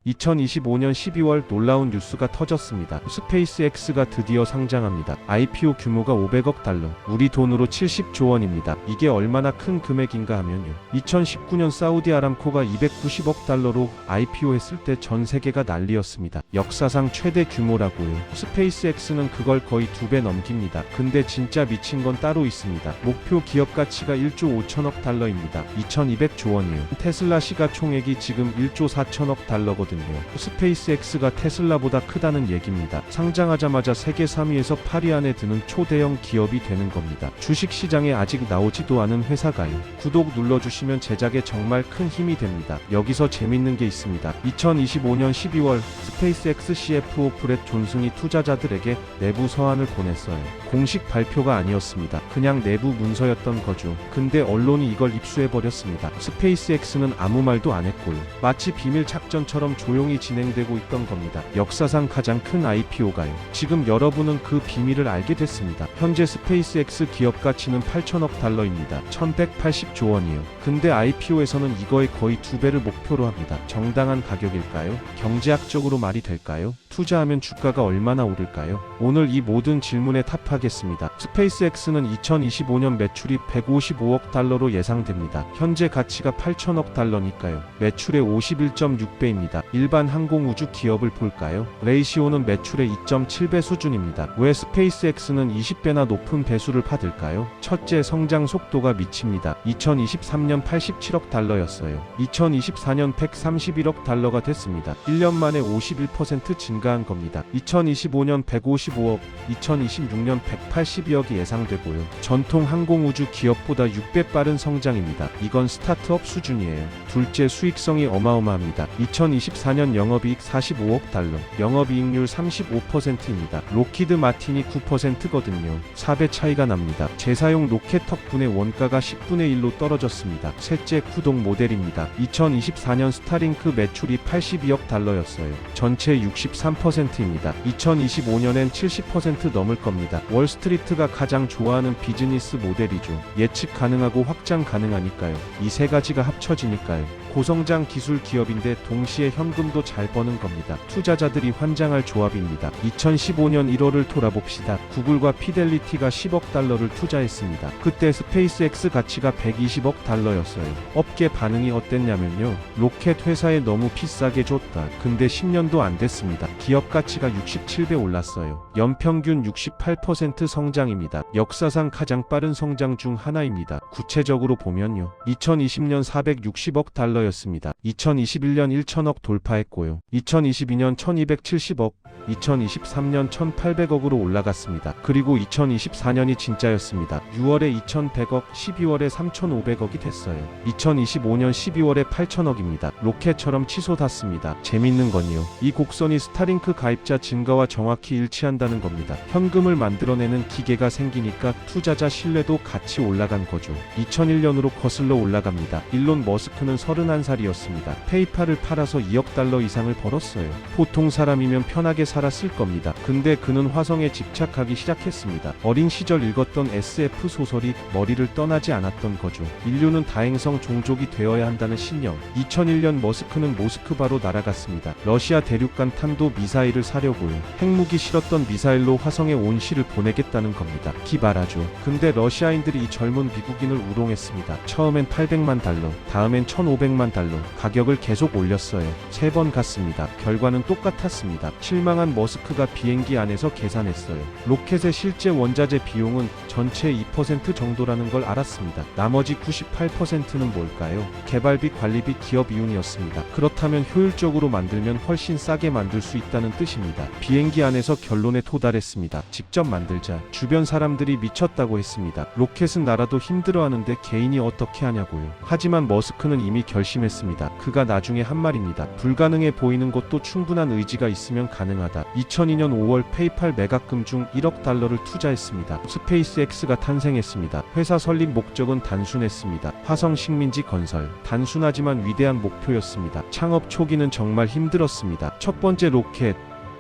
2025년 12월 놀라운 뉴스가 터졌습니다. 스페이스X가 드디어 상장합니다. IPO 규모가 500억 달러, 우리 돈으로 70조 원입니다. 이게 얼마나 큰 금액인가 하면요. 2019년 사우디 아람코가 290억 달러로 IPO 했을 때 전 세계가 난리였습니다. 역사상 최대 규모라고요. 스페이스X는 그걸 거의 2배 넘깁니다. 근데 진짜 미친 건 따로 있습니다. 목표 기업 가치가 1조 5천억 달러입니다. 2200조 원이요. 테슬라 시가총액이 지금 1조 4천억 달러거든요. 스페이스X가 테슬라보다 크다는 얘기입니다. 상장하자마자 세계 3위에서 8위 안에 드는 초대형 기업이 되는 겁니다. 주식시장에 아직 나오지도 않은 회사가요. 구독 눌러주시면 제작에 정말 큰 힘이 됩니다. 여기서 재밌는 게 있습니다. 2025년 12월 스페이스X CFO 브렛 존슨이 투자자들에게 내부 서한을 보냈어요. 공식 발표가 아니었습니다. 그냥 내부 문서였던 거죠. 근데 언론이 이걸 입수해버렸습니다. 스페이스X는 아무 말도 안 했고요. 마치 비밀 작전처럼 조용히 진행되고 있던 겁니다. 역사상 가장 큰 IPO가요. 지금 여러분은 그 비밀을 알게 됐습니다. 현재 스페이스X 기업 가치는 8천억 달러입니다. 1180조 원이요. 근데 IPO에서는 이거의 거의 2배를 목표로 합니다. 정당한 가격일까요? 경제학적으로 말이 될까요? 투자하면 주가가 얼마나 오를까요? 오늘 이 모든 질문에 답하겠습니다. 스페이스X는 2025년 매출이 155억 달러로 예상됩니다. 현재 가치가 8천억 달러니까요. 매출의 51.6배입니다. 일반 항공우주 기업을 볼까요? 레이시오는 매출의 2.7배 수준입니다. 왜 스페이스X는 20배나 높은 배수를 받을까요? 첫째, 성장 속도가 미칩니다. 2023년 87억 달러였어요. 2024년 131억 달러가 됐습니다. 1년 만에 51% 증가한 겁니다. 2025년 155억, 2026년 182억이 예상되고요. 전통 항공우주 기업보다 6배 빠른 성장입니다. 이건 스타트업 수준이에요. 둘째, 수익성이 어마어마합니다. 2024년 영업이익 45억 달러, 영업이익률 35%입니다. 로키드 마틴이 9%거든요. 4배 차이가 납니다. 재사용 로켓 덕분에 원가가 10분의 1로 떨어졌습니다. 셋째, 구독 모델입니다. 2024년 스타링크 매출이 82억 달러였어요. 전체 63%입니다. 2025년엔 70% 넘을 겁니다. 월스트리트가 가장 좋아하는 비즈니스 모델이죠. 예측 가능하고 확장 가능하니까요. 이 세 가지가 합쳐지니까요. 고성장 기술 기업인데 동시에 현금도 잘 버는 겁니다. 투자자들이 환장할 조합입니다. 2015년 1월을 돌아봅시다. 구글과 피델리티가 10억 달러를 투자했습니다. 그때 스페이스X 가치가 120억 달러였어요. 업계 반응이 어땠냐면요. 로켓 회사에 너무 비싸게 줬다. 근데 10년도 안 됐습니다. 기업 가치가 67배 올랐어요. 연평균 68% 성장입니다. 역사상 가장 빠른 성장 중 하나입니다. 구체적으로 보면요. 2020년 460억 달러 였습니다. 2021년 1천억 돌파했고요. 2022년 1270억, 2023년 1800억으로 올라갔습니다. 그리고 2024년이 진짜였습니다. 6월에 2100억, 12월에 3500억이 됐어요. 2025년 12월에 8000억입니다. 로켓처럼 치솟았습니다. 재밌는 건요. 이 곡선이 스타링크 가입자 증가와 정확히 일치한다는 겁니다. 현금을 만들어내는 기계가 생기니까 투자자 신뢰도 같이 올라간 거죠. 2001년으로 거슬러 올라갑니다. 일론 머스크는 31살이었습니다. 페이팔을 팔아서 2억 달러 이상을 벌었어요. 보통 사람이면 편하게 살았을 겁니다. 근데 그는 화성에 집착하기 시작했습니다. 어린 시절 읽었던 SF 소설이 머리를 떠나지 않았던 거죠. 인류는 다행성 종족이 되어야 한다는 신념. 2001년 머스크는 모스크바로 날아갔습니다. 러시아 대륙간 탄도 미사일을 사려고요. 핵무기 실었던 미사일로 화성에 온 시를 보내겠다는 겁니다. 기발하죠. 근데 러시아인들이 이 젊은 미국인을 우롱했습니다. 처음엔 800만 달러, 다음엔 1500만 달러, 가격을 계속 올렸어요. 3번 갔습니다. 결과는 똑같았습니다. 실망한 머스크가 비행기 안에서 계산했어요. 로켓의 실제 원자재 비용은 전체 2% 정도라는 걸 알았습니다. 나머지 98%는 뭘까요? 개발비, 관리비, 기업 이윤이었습니다. 그렇다면 효율적으로 만들면 훨씬 싸게 만들 수 있다는 뜻입니다. 비행기 안에서 결론에 도달했습니다. 직접 만들자. 주변 사람들이 미쳤다고 했습니다. 로켓은 나라도 힘들어하는데 개인이 어떻게 하냐고요. 하지만 머스크는 이미 결심했습니다. 그가 나중에 한 말입니다. 불가능해 보이는 것도 충분한 의지가 있으면 가능하다. 2002년 5월 페이팔 매각금 중 1억 달러를 투자했습니다. 스페이스X가 탄생했습니다. 회사 설립 목적은 단순했습니다. 화성 식민지 건설. 단순하지만 위대한 목표였습니다. 창업 초기는 정말 힘들었습니다. 첫 번째 로켓,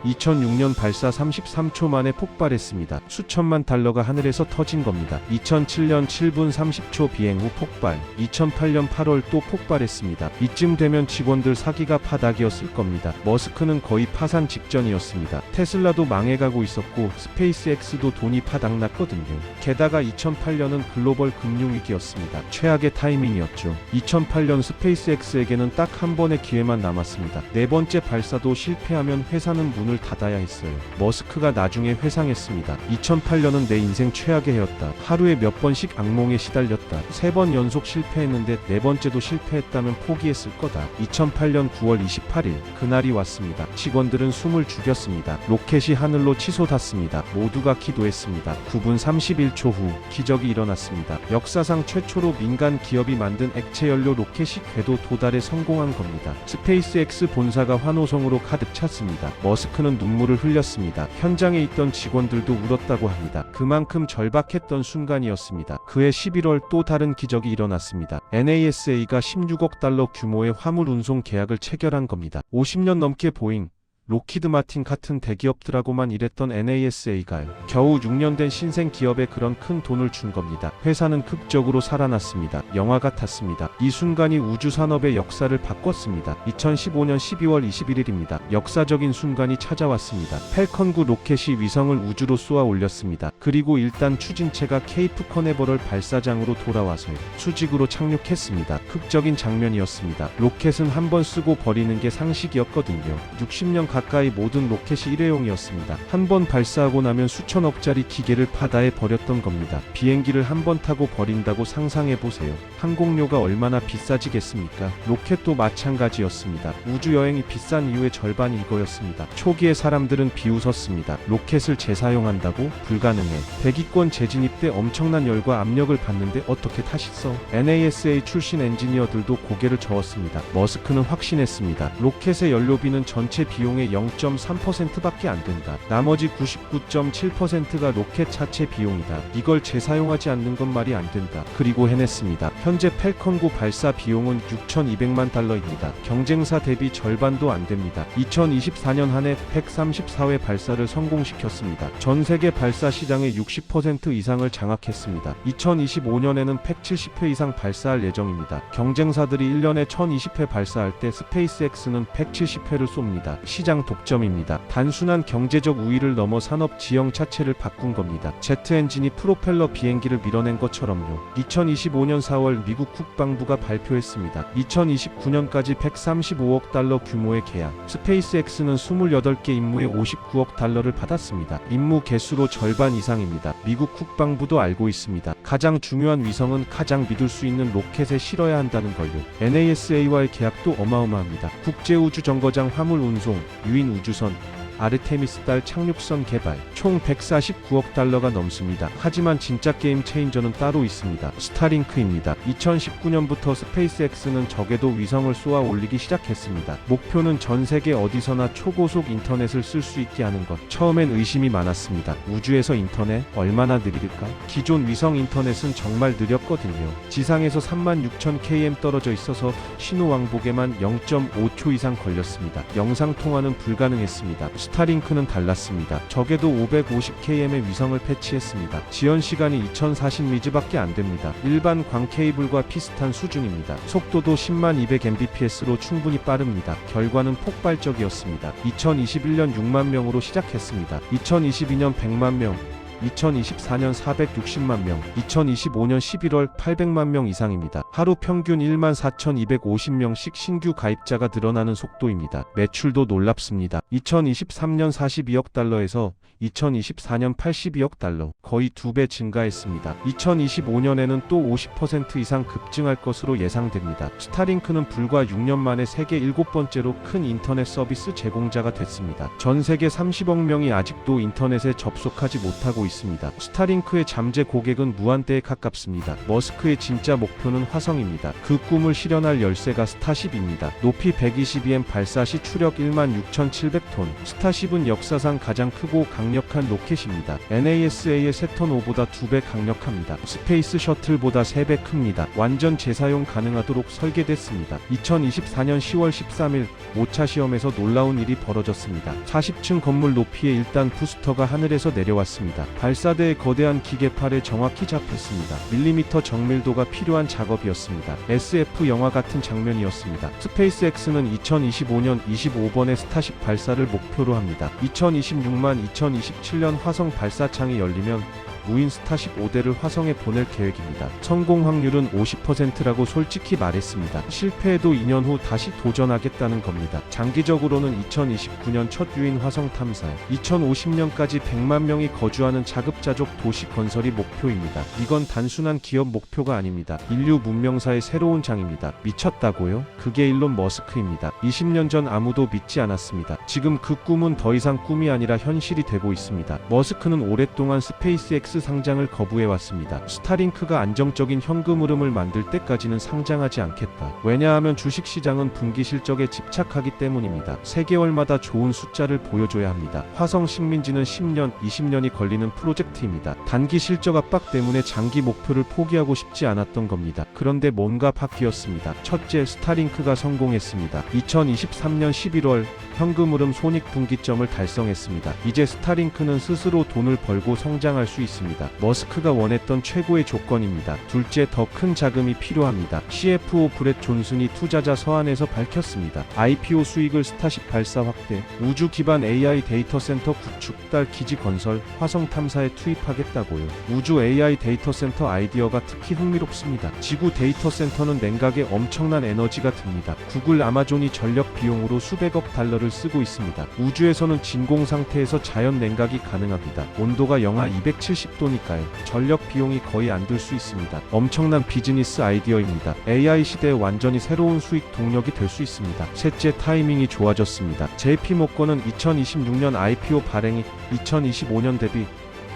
2006년 발사 33초 만에 폭발했습니다. 수천만 달러가 하늘에서 터진 겁니다. 2007년 7분 30초 비행 후 폭발, 2008년 8월 또 폭발했습니다. 이쯤 되면 직원들 사기가 바닥이었을 겁니다. 머스크는 거의 파산 직전이었습니다. 테슬라도 망해가고 있었고 스페이스X도 돈이 바닥났거든요. 게다가 2008년은 글로벌 금융위기였습니다. 최악의 타이밍이었죠. 2008년 스페이스X에게는 딱 한 번의 기회만 남았습니다. 네 번째 발사도 실패하면 회사는 문을 닫아야 했어요. 머스크가 나중에 회상했습니다. 2008년은 내 인생 최악의 해였다. 하루에 몇 번씩 악몽에 시달렸다. 3번 연속 실패했는데 네 번째도 실패했다면 포기했을 거다. 2008년 9월 28일 그날이 왔습니다. 직원들은 숨을 죽였습니다. 로켓이 하늘로 치솟았습니다. 모두가 기도했습니다. 9분 31초 후 기적이 일어났습니다. 역사상 최초로 민간 기업이 만든 액체 연료 로켓이 궤도 도달에 성공한 겁니다. 스페이스X 본사가 환호성으로 가득 찼습니다. 머스크는 눈물을 흘렸습니다. 현장에 있던 직원들도 울었다고 합니다. 그만큼 절박했던 순간이었습니다. 그해 11월 또 다른 기적이 일어났습니다. NASA가 16억 달러 규모의 화물 운송 계약을 체결한 겁니다. 50년 넘게 보잉, 로키드 마틴 같은 대기업들하고만 일했던 NASA가요. 겨우 6년 된 신생 기업에 그런 큰 돈을 준 겁니다. 회사는 극적으로 살아났습니다. 영화 같았습니다. 이 순간이 우주 산업의 역사를 바꿨습니다. 2015년 12월 21일입니다. 역사적인 순간이 찾아왔습니다. 팰컨 9 로켓이 위성을 우주로 쏘아 올렸습니다. 그리고 일단 추진체가 케이프 커네버럴 발사장으로 돌아와서요. 수직으로 착륙했습니다. 극적인 장면이었습니다. 로켓은 한 번 쓰고 버리는 게 상식이었거든요. 60년 가까이 모든 로켓이 일회용이었습니다. 한 번 발사하고 나면 수천억짜리 기계를 바다에 버렸던 겁니다. 비행기를 한 번 타고 버린다고 상상해보세요. 항공료가 얼마나 비싸지겠습니까? 로켓도 마찬가지였습니다. 우주여행이 비싼 이유의 절반이 이거였습니다. 초기에 사람들은 비웃었습니다. 로켓을 재사용한다고? 불가능해. 대기권 재진입 때 엄청난 열과 압력을 받는데 어떻게 타시어? NASA 출신 엔지니어들도 고개를 저었습니다. 머스크는 확신했습니다. 로켓의 연료비는 전체 비용의 0.3%밖에 안 된다. 나머지 99.7%가 로켓 자체 비용이다. 이걸 재사용하지 않는 건 말이 안 된다. 그리고 해냈습니다. 현재 팰컨 9 발사 비용은 6,200만 달러입니다. 경쟁사 대비 절반도 안 됩니다. 2024년 한 해 134회 발사를 성공시켰습니다. 전 세계 발사 시장의 60% 이상을 장악했습니다. 2025년에는 170회 이상 발사할 예정입니다. 경쟁사들이 1년에 1,020회 발사할 때 스페이스X는 170회를 쏩니다. 시장 독점입니다. 단순한 경제적 우위를 넘어 산업 지형 자체를 바꾼 겁니다. 제트 엔진이 프로펠러 비행기를 밀어낸 것처럼요. 2025년 4월 미국 국방부가 발표했습니다. 2029년까지 135억 달러 규모의 계약. 스페이스X는 28개 임무에 59억 달러를 받았습니다. 임무 개수로 절반 이상입니다. 미국 국방부도 알고 있습니다. 가장 중요한 위성은 가장 믿을 수 있는 로켓에 실어야 한다는 걸요. NASA와의 계약도 어마어마합니다. 국제우주정거장 화물 운송, 유인 우주선, 아르테미스 달 착륙선 개발, 총 149억 달러가 넘습니다. 하지만 진짜 게임 체인저는 따로 있습니다. 스타링크입니다. 2019년부터 스페이스X는 적에도 위성을 쏘아 올리기 시작했습니다. 목표는 전 세계 어디서나 초고속 인터넷을 쓸 수 있게 하는 것. 처음엔 의심이 많았습니다. 우주에서 인터넷 얼마나 느릴까? 기존 위성 인터넷은 정말 느렸거든요. 지상에서 36,000km 떨어져 있어서 신호 왕복에만 0.5초 이상 걸렸습니다. 영상 통화는 불가능했습니다. 스타링크는 달랐습니다. 적에도 550km의 위성을 패치했습니다. 지연 시간이 2040미즈밖에 안 됩니다. 일반 광 케이블과 비슷한 수준입니다. 속도도 10만 200mbps로 충분히 빠릅니다. 결과는 폭발적이었습니다. 2021년 6만 명으로 시작했습니다. 2022년 100만 명, 2024년 460만 명, 2025년 11월 800만 명 이상입니다. 하루 평균 14,250명씩 신규 가입자가 늘어나는 속도입니다. 매출도 놀랍습니다. 2023년 42억 달러에서 2024년 82억 달러, 거의 2배 증가했습니다. 2025년에는 또 50% 이상 급증할 것으로 예상됩니다. 스타링크는 불과 6년 만에 세계 7번째로 큰 인터넷 서비스 제공자가 됐습니다. 전 세계 30억 명이 아직도 인터넷에 접속하지 못하고 있습니다. 있습니다. 스타링크의 잠재 고객은 무한대에 가깝습니다. 머스크의 진짜 목표는 화성입니다. 그 꿈을 실현할 열쇠가 스타쉽입니다. 높이 122m, 발사 시 추력 16,700톤. 스타쉽은 역사상 가장 크고 강력한 로켓입니다. NASA의 세턴 5보다 2배 강력합니다. 스페이스 셔틀보다 3배 큽니다. 완전 재사용 가능하도록 설계됐습니다. 2024년 10월 13일 5차 시험에서 놀라운 일이 벌어졌습니다. 40층 건물 높이의 1단 부스터가 하늘에서 내려왔습니다. 발사대의 거대한 기계팔에 정확히 잡혔습니다. 밀리미터 정밀도가 필요한 작업이었습니다. SF 영화 같은 장면이었습니다. 스페이스X는 2025년 25번의 스타쉽 발사를 목표로 합니다. 2027년 화성 발사창이 열리면 무인 스타쉽 5대를 화성에 보낼 계획입니다. 성공 확률은 50%라고 솔직히 말했습니다. 실패해도 2년 후 다시 도전하겠다는 겁니다. 장기적으로는 2029년 첫 유인 화성 탐사, 2050년까지 100만 명이 거주하는 자급자족 도시 건설이 목표입니다. 이건 단순한 기업 목표가 아닙니다. 인류 문명사의 새로운 장입니다. 미쳤다고요? 그게 일론 머스크입니다. 20년 전 아무도 믿지 않았습니다. 지금 그 꿈은 더 이상 꿈이 아니라 현실이 되고 있습니다. 머스크는 오랫동안 스페이스X 상장을 거부해왔습니다. 스타링크가 안정적인 현금 흐름을 만들 때까지는 상장하지 않겠다. 왜냐하면 주식시장은 분기 실적에 집착하기 때문입니다. 3개월마다 좋은 숫자를 보여줘야 합니다. 화성 식민지는 10년, 20년이 걸리는 프로젝트입니다. 단기 실적 압박 때문에 장기 목표를 포기하고 싶지 않았던 겁니다. 그런데 뭔가 바뀌었습니다. 첫째, 스타링크가 성공했습니다. 2023년 11월 현금 흐름 손익분기점을 달성했습니다. 이제 스타링크는 스스로 돈을 벌고 성장할 수 있습니다. 머스크가 원했던 최고의 조건입니다. 둘째, 더 큰 자금이 필요합니다. CFO 브렛 존슨이 투자자 서한에서 밝혔습니다. IPO 수익을 스타쉽 발사 확대, 우주 기반 AI 데이터 센터 구축, 달 기지 건설, 화성 탐사에 투입하겠다고요. 우주 AI 데이터 센터 아이디어가 특히 흥미롭습니다. 지구 데이터 센터는 냉각에 엄청난 에너지가 듭니다. 구글, 아마존이 전력 비용으로 수백억 달러를 쓰고 있습니다. 우주에서는 진공 상태에서 자연 냉각이 가능합니다. 온도가 영하 270도니까요. 전력 비용이 거의 안 들 수 있습니다. 엄청난 비즈니스 아이디어입니다. AI 시대에 완전히 새로운 수익 동력이 될 수 있습니다. 셋째, 타이밍이 좋아졌습니다. JP모건은 2026년 IPO 발행이 2025년 대비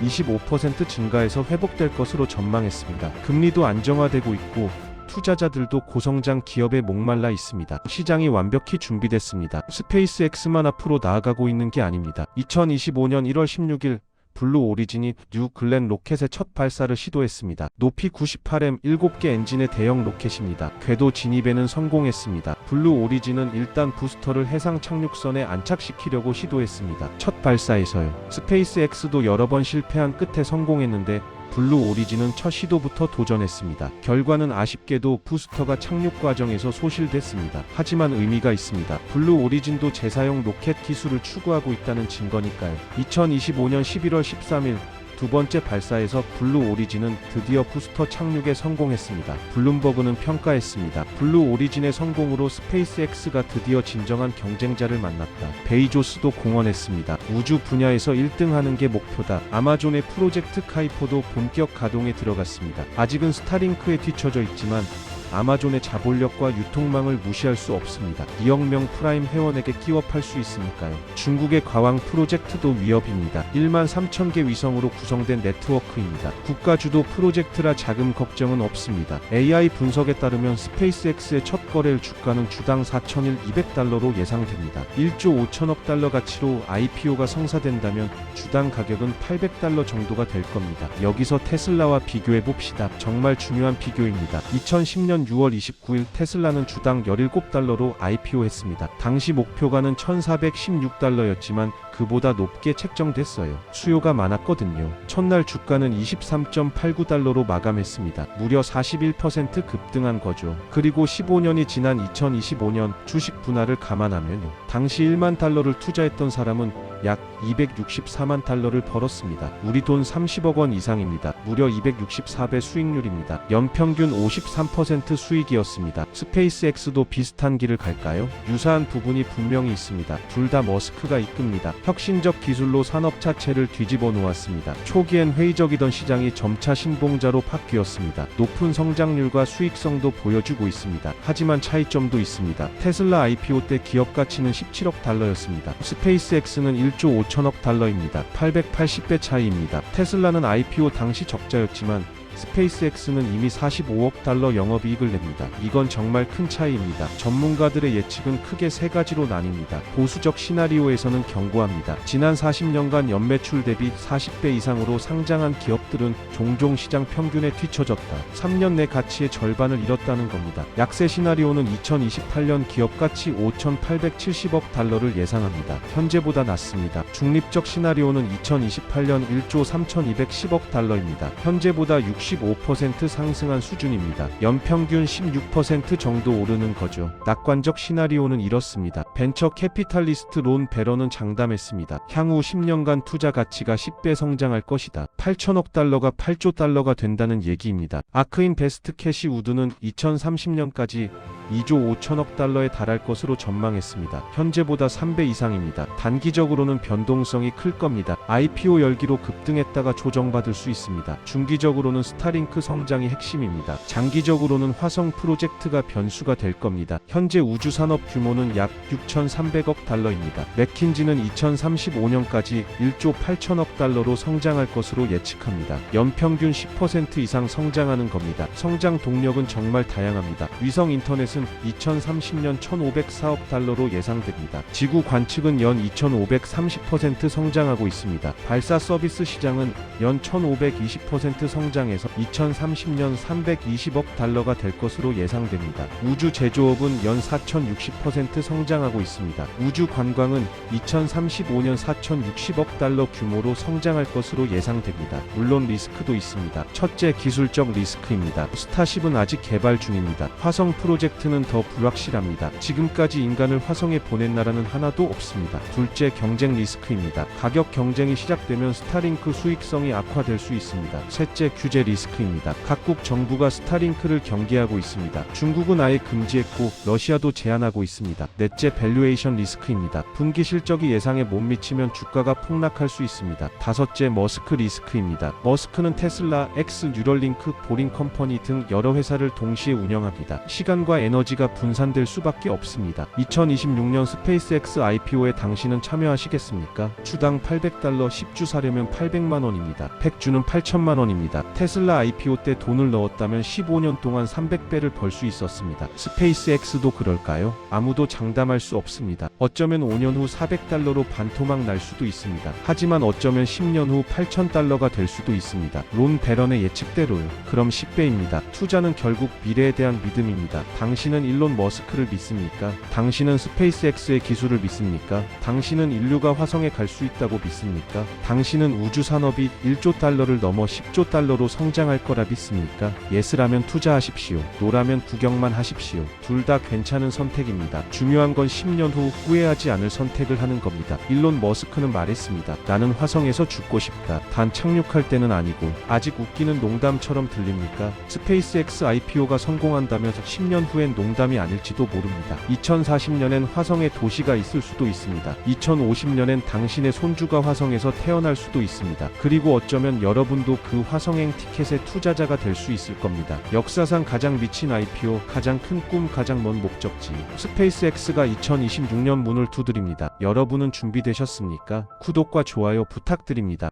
25% 증가해서 회복될 것으로 전망했습니다. 금리도 안정화되고 있고 투자자들도 고성장 기업에 목말라 있습니다. 시장이 완벽히 준비됐습니다. 스페이스X만 앞으로 나아가고 있는 게 아닙니다. 2025년 1월 16일 블루 오리진이 뉴 글렌 로켓의 첫 발사를 시도했습니다. 높이 98m, 7개 엔진의 대형 로켓입니다. 궤도 진입에는 성공했습니다. 블루 오리진은 일단 부스터를 해상 착륙선에 안착시키려고 시도했습니다. 첫 발사에서요. 스페이스X도 여러 번 실패한 끝에 성공했는데 블루 오리진은 첫 시도부터 도전했습니다. 결과는 아쉽게도 부스터가 착륙 과정에서 소실됐습니다. 하지만 의미가 있습니다. 블루 오리진도 재사용 로켓 기술을 추구하고 있다는 증거니까요. 2025년 11월 13일 두 번째 발사에서 블루 오리진은 드디어 부스터 착륙에 성공했습니다. 블룸버그는 평가했습니다. 블루 오리진의 성공으로 스페이스X가 드디어 진정한 경쟁자를 만났다. 베이조스도 공언했습니다. 우주 분야에서 1등하는 게 목표다. 아마존의 프로젝트 카이포도 본격 가동에 들어갔습니다. 아직은 스타링크에 뒤처져 있지만 아마존의 자본력과 유통망을 무시할 수 없습니다. 2억 명 프라임 회원에게 끼워 팔 수 있으니까요. 중국의 과왕 프로젝트도 위협입니다. 1만 3천 개 위성으로 구성된 네트워크입니다. 국가주도 프로젝트라 자금 걱정은 없습니다. AI 분석에 따르면 스페이스X의 첫 거래일 주가는 주당 4,200달러로 예상됩니다. 1조 5천억 달러 가치로 IPO가 성사된다면 주당 가격은 800달러 정도가 될 겁니다. 여기서 테슬라와 비교해 봅시다. 정말 중요한 비교입니다. 2010년 6월 29일 테슬라는 주당 17달러로 IPO했습니다. 당시 목표가는 1,416달러였지만 그보다 높게 책정됐어요. 수요가 많았거든요. 첫날 주가는 23.89달러로 마감했습니다. 무려 41% 급등한 거죠. 그리고 15년이 지난 2025년 주식 분할을 감안하면요. 당시 1만 달러를 투자했던 사람은 약 264만 달러를 벌었습니다. 우리 돈 30억 원 이상입니다. 무려 264배 수익률입니다. 연평균 53% 수익이었습니다. 스페이스X도 비슷한 길을 갈까요? 유사한 부분이 분명히 있습니다. 둘 다 머스크가 이끕니다. 혁신적 기술로 산업 자체를 뒤집어 놓았습니다. 초기엔 회의적이던 시장이 점차 신봉자로 바뀌었습니다. 높은 성장률과 수익성도 보여주고 있습니다. 하지만 차이점도 있습니다. 테슬라 IPO 때 기업 가치는 17억 달러였습니다. 스페이스X는 1조 5천억 달러입니다. 880배 차이입니다. 테슬라는 IPO 당시 적자였지만 스페이스X는 이미 45억 달러 영업이익을 냅니다. 이건 정말 큰 차이입니다. 전문가들의 예측은 크게 세 가지로 나뉩니다. 보수적 시나리오에서는 경고합니다. 지난 40년간 연매출 대비 40배 이상으로 상장한 기업들은 종종 시장 평균에 뒤처졌다. 3년 내 가치의 절반을 잃었다는 겁니다. 약세 시나리오는 2028년 기업 가치 5,870억 달러를 예상합니다. 현재보다 낮습니다. 중립적 시나리오는 2028년 1조 3,210억 달러입니다. 현재보다 65% 상승한 수준입니다. 연평균 16% 정도 오르는 거죠. 낙관적 시나리오는 이렇습니다. 벤처 캐피탈리스트 론 베런은 장담했습니다. 향후 10년간 투자 가치가 10배 성장할 것이다. 8천억 달러가 8조 달러가 된다는 얘기입니다. 아크인베스트 캐시 우드는 2030년까지 2조 5천억 달러에 달할 것으로 전망했습니다. 현재보다 3배 이상입니다. 단기적으로는 변동성이 클 겁니다. IPO 열기로 급등했다가 조정받을 수 있습니다. 중기적으로는 스타링크 성장이 핵심입니다. 장기적으로는 화성 프로젝트가 변수가 될 겁니다. 현재 우주산업 규모는 약 6,300억 달러입니다. 맥킨지는 2035년까지 1조 8천억 달러로 성장할 것으로 예측합니다. 연평균 10% 이상 성장하는 겁니다. 성장 동력은 정말 다양합니다. 위성 인터넷은 2030년 1,504억 달러로 예상됩니다. 지구 관측은 연 2,530% 성장하고 있습니다. 발사 서비스 시장은 연 1,520% 성장해서 2030년 320억 달러가 될 것으로 예상됩니다. 우주 제조업은 연 4,060% 성장하고 있습니다. 우주 관광은 2035년 4,060억 달러 규모로 성장할 것으로 예상됩니다. 물론 리스크도 있습니다. 첫째, 기술적 리스크입니다. 스타쉽은 아직 개발 중입니다. 화성 프로젝트는 더 불확실합니다. 지금까지 인간을 화성에 보낸 나라는 하나도 없습니다. 둘째, 경쟁 리스크입니다. 가격 경쟁이 시작되면 스타링크 수익성이 악화될 수 있습니다. 셋째, 규제 리스크입니다. 각국 정부가 스타링크를 경계하고 있습니다. 중국은 아예 금지했고 러시아도 제한하고 있습니다. 넷째, 밸류에이션 리스크입니다. 분기 실적이 예상에 못 미치면 주가가 폭락할 수 있습니다. 다섯째, 머스크 리스크입니다. 머스크는 테슬라, X, 뉴럴링크, 보링 컴퍼니 등 여러 회사를 동시에 운영합니다. 시간과 에너지가 분산될 수밖에 없습니다. 2026년 스페이스X IPO에 당신은 참여하시겠습니까? 주당 800달러 10주 사려면 800만 원입니다. 100주는 8천만 원입니다. 테슬라 IPO 때 돈을 넣었다면 15년 동안 300배를 벌 수 있었습니다. 스페이스X도 그럴까요? 아무도 장담할 수 없습니다. 어쩌면 5년 후 400달러로 반토막 날 수도 있습니다. 하지만 어쩌면 10년 후 8,000달러가 될 수도 있습니다. 론 베런의 예측대로요. 그럼 10배입니다. 투자는 결국 미래에 대한 믿음입니다. 당신은 일론 머스크를 믿습니까? 당신은 스페이스X의 기술을 믿습니까? 당신은 인류가 화성에 갈 수 있다고 믿습니까? 당신은 우주 산업이 1조 달러를 넘어 10조 달러로 성장할 거라 믿습니까? 예스라면 투자하십시오. 노라면 구경만 하십시오. 둘 다 괜찮은 선택입니다. 중요한 건 10년 후 후회하지 않을 선택을 하는 겁니다. 일론 머스크는 말했습니다. 나는 화성에서 죽고 싶다. 단 착륙할 때는 아니고. 아직 웃기는 농담처럼 들립니까? 스페이스X IPO가 성공한다면 10년 후엔 농담이 아닐지도 모릅니다. 2040년엔 화성에 도시가 있을 수도 있습니다. 2050년엔 당신의 손주가 화성에서 태어날 수도 있습니다. 그리고 어쩌면 여러분도 그 화성행 티켓의 투자자가 될 수 있을 겁니다. 역사상 가장 미친 IPO, 가장 큰 꿈, 가장 먼 목적지. 스페이스X가 2026년 문을 두드립니다. 여러분은 준비되셨습니까? 구독과 좋아요 부탁드립니다.